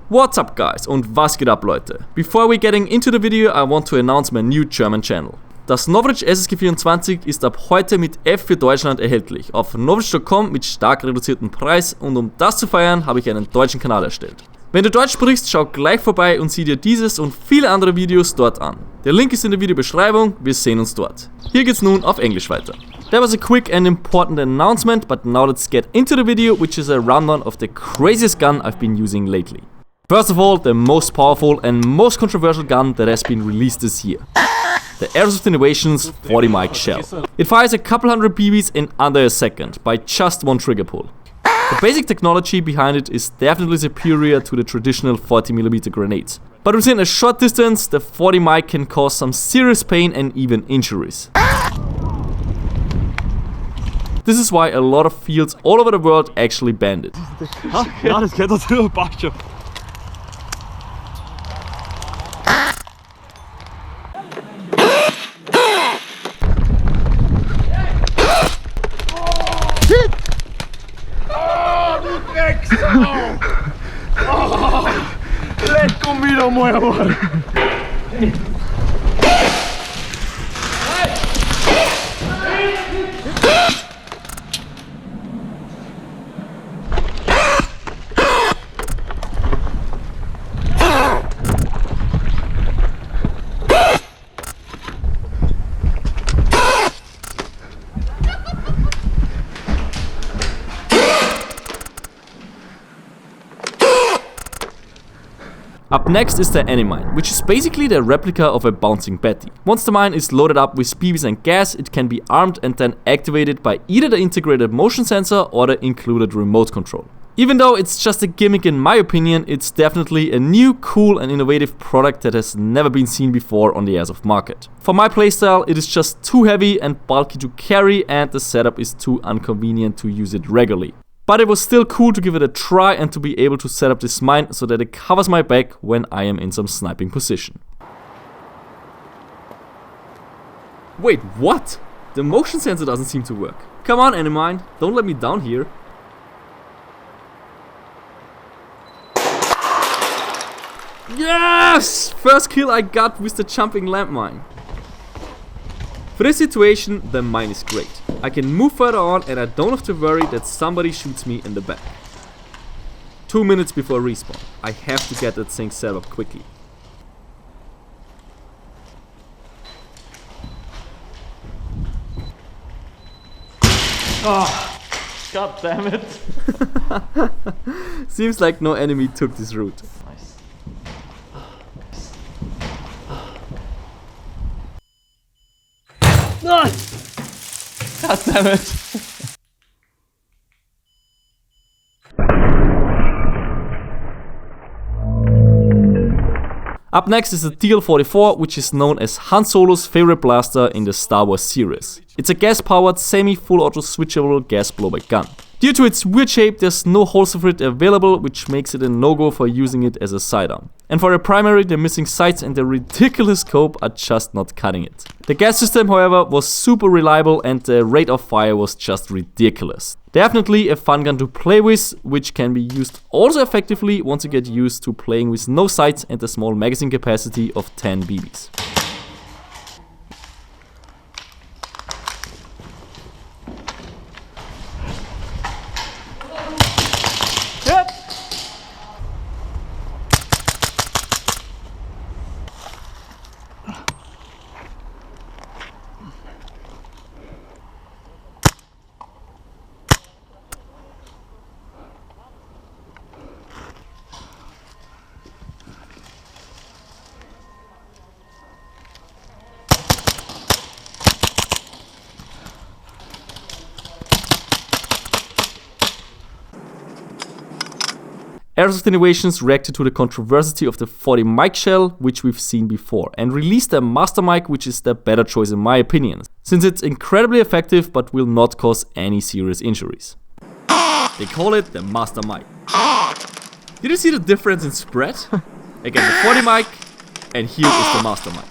What's up guys und was geht ab Leute? Before we getting into the video, I want to announce my new German channel. Das NOVRITSCH SSG24 ist ab heute mit F für Deutschland erhältlich auf NOVRITSCH.com mit stark reduziertem Preis und um das zu feiern, habe ich einen deutschen Kanal erstellt. Wenn du Deutsch sprichst, schau gleich vorbei und sieh dir dieses und viele andere Videos dort an. Der Link ist in der Videobeschreibung, wir sehen uns dort. Hier geht's nun auf Englisch weiter. That was a quick and important announcement, but now let's get into the video, which is a rundown of the craziest gun I've been using lately. First of all, the most powerful and most controversial gun that has been released this year. The Airsoftguns 40 mic shell. It fires a couple hundred BBs in under a second, by just one trigger pull. The basic technology behind it is definitely superior to the traditional 40mm grenades. But within a short distance, the 40 mic can cause some serious pain and even injuries. This is why a lot of fields all over the world actually banned it. Ja, das geht dazu, passt schon. Oh, lecco mio amor. Up next is the Mine, which is basically the replica of a bouncing Betty. Once the mine is loaded up with BBs and gas, it can be armed and then activated by either the integrated motion sensor or the included remote control. Even though it's just a gimmick in my opinion, it's definitely a new, cool and innovative product that has never been seen before on the Airsoft market. For my playstyle, it is just too heavy and bulky to carry and the setup is too inconvenient to use it regularly. But it was still cool to give it a try and to be able to set up this mine so that it covers my back when I am in some sniping position. Wait, what? The motion sensor doesn't seem to work. Come on, Mine, don't let me down here. Yes! First kill I got with the jumping landmine. For this situation, the mine is great. I can move further on and I don't have to worry that somebody shoots me in the back. 2 minutes before respawn. I have to get that thing set up quickly. Oh, god damn it. Seems like no enemy took this route. Nice. God damn it. Up next is the TL-44, which is known as Han Solo's favorite blaster in the Star Wars series. It's a gas-powered, semi-full auto switchable gas blowback gun. Due to its weird shape, there's no holster for it available, which makes it a no-go for using it as a sidearm. And for a primary, the missing sights and the ridiculous scope are just not cutting it. The gas system, however, was super reliable and the rate of fire was just ridiculous. Definitely a fun gun to play with, which can be used also effectively once you get used to playing with no sights and a small magazine capacity of 10 BBs. Yep. Airsoftguns reacted to the controversy of the 40 mic shell, which we've seen before, and released a master mic, which is the better choice in my opinion, since it's incredibly effective but will not cause any serious injuries. They call it the master mic. Did you see the difference in spread? Again, the 40 mic, and here is the master mic.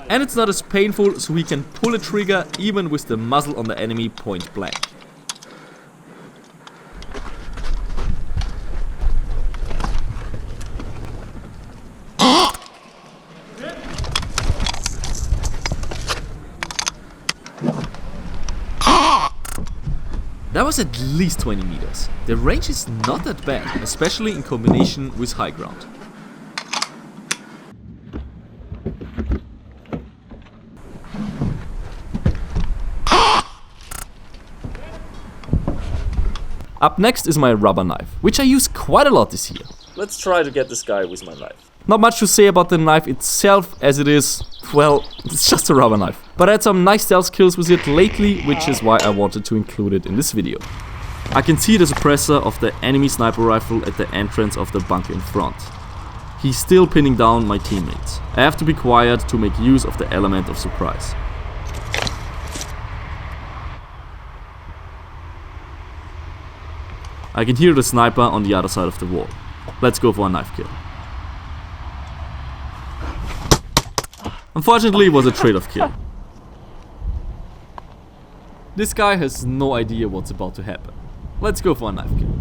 And it's not as painful, so we can pull a trigger even with the muzzle on the enemy point blank. was at least 20 meters. The range is not that bad, especially in combination with high ground. Up next is my rubber knife, which I use quite a lot this year. Let's try to get this guy with my knife. Not much to say about the knife itself, as it is, well, it's just a rubber knife. But I had some nice stealth kills with it lately, which is why I wanted to include it in this video. I can see the suppressor of the enemy sniper rifle at the entrance of the bunker in front. He's still pinning down my teammates. I have to be quiet to make use of the element of surprise. I can hear the sniper on the other side of the wall. Let's go for a knife kill. Unfortunately, it was a trade-off kill. This guy has no idea what's about to happen. Let's go for a knife kill.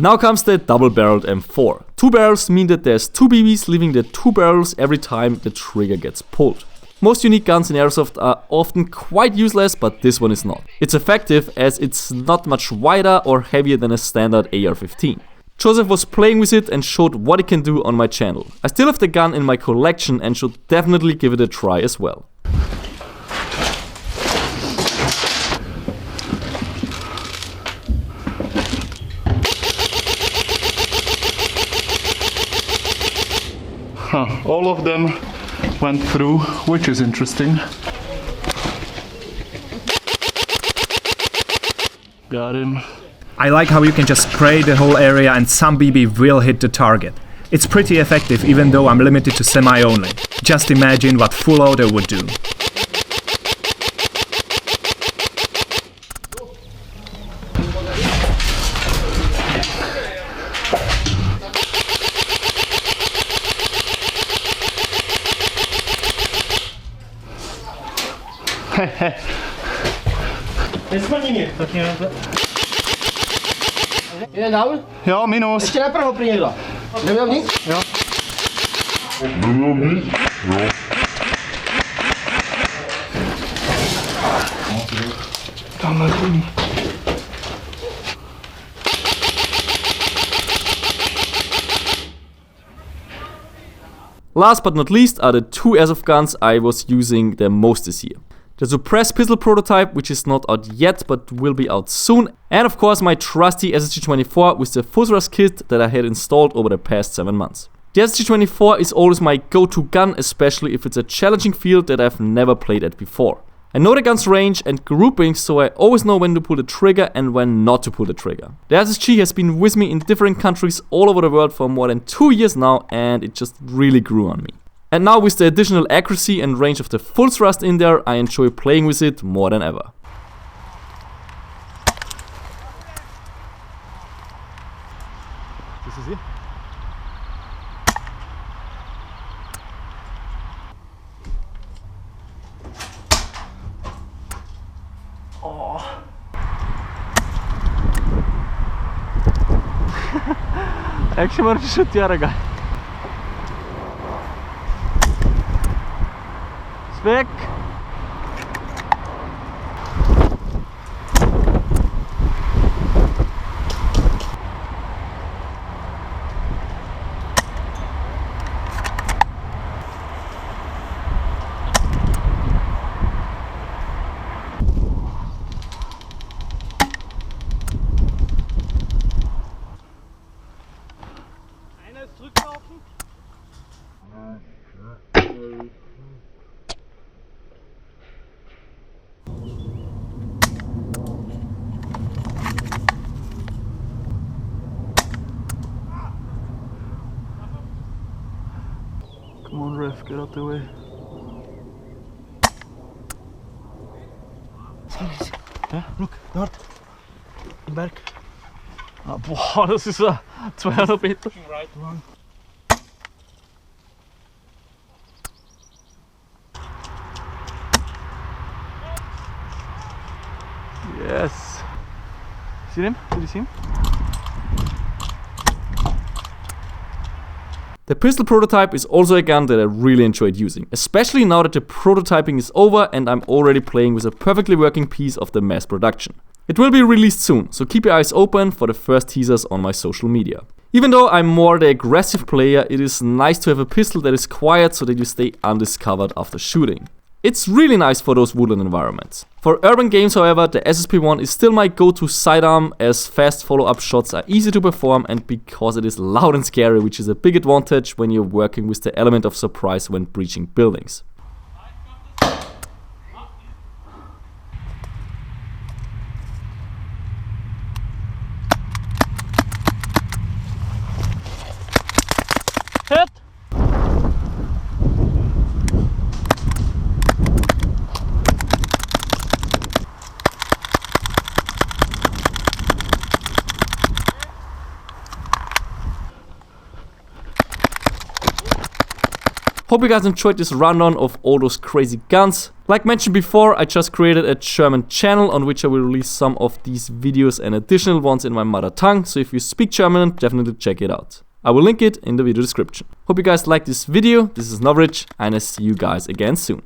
Now comes the double-barreled M4. Two barrels mean that there's two BBs leaving the two barrels every time the trigger gets pulled. Most unique guns in Airsoft are often quite useless, but this one is not. It's effective as it's not much wider or heavier than a standard AR-15. Joseph was playing with it and showed what it can do on my channel. I still have the gun in my collection and should definitely give it a try as well. All of them went through, which is interesting. Got him. I like how you can just spray the whole area and some BB will hit the target. It's pretty effective even though I'm limited to semi only. Just imagine what full auto would do. Jeden down? Ja, minus. Ještě napravo prý někdo. Neměl nic? Jo. Tamhle první. Last but not least are the two Airsoftguns I was using the most this year. The suppressed pistol prototype, which is not out yet but will be out soon, and of course my trusty SSG-24 with the full thrust kit that I had installed over the past 7 months. The SSG-24 is always my go-to gun, especially if it's a challenging field that I've never played at before. I know the gun's range and grouping, so I always know when to pull the trigger and when not to pull the trigger. The SSG has been with me in different countries all over the world for more than 2 years now, and it just really grew on me. And now with the additional accuracy and range of the full thrust in there, I enjoy playing with it more than ever. This is it. Jak się możesz szutiarga? Spek! Einer ist zurücklaufen. Come on, ref, get out the way. Ja, look, dort. Im Berg. Ah, boah, das ist 200 Meter. Right one. See them? Did you see him? The pistol prototype is also a gun that I really enjoyed using, especially now that the prototyping is over and I'm already playing with a perfectly working piece of the mass production. It will be released soon, so keep your eyes open for the first teasers on my social media. Even though I'm more the aggressive player, it is nice to have a pistol that is quiet so that you stay undiscovered after shooting. It's really nice for those woodland environments. For urban games, however, the SSP-1 is still my go-to sidearm, as fast follow-up shots are easy to perform and because it is loud and scary, which is a big advantage when you're working with the element of surprise when breaching buildings. Hit! Hope you guys enjoyed this rundown of all those crazy guns. Like mentioned before, I just created a German channel on which I will release some of these videos and additional ones in my mother tongue, so if you speak German, definitely check it out. I will link it in the video description. Hope you guys liked this video. This is NOVRITSCH and I see you guys again soon.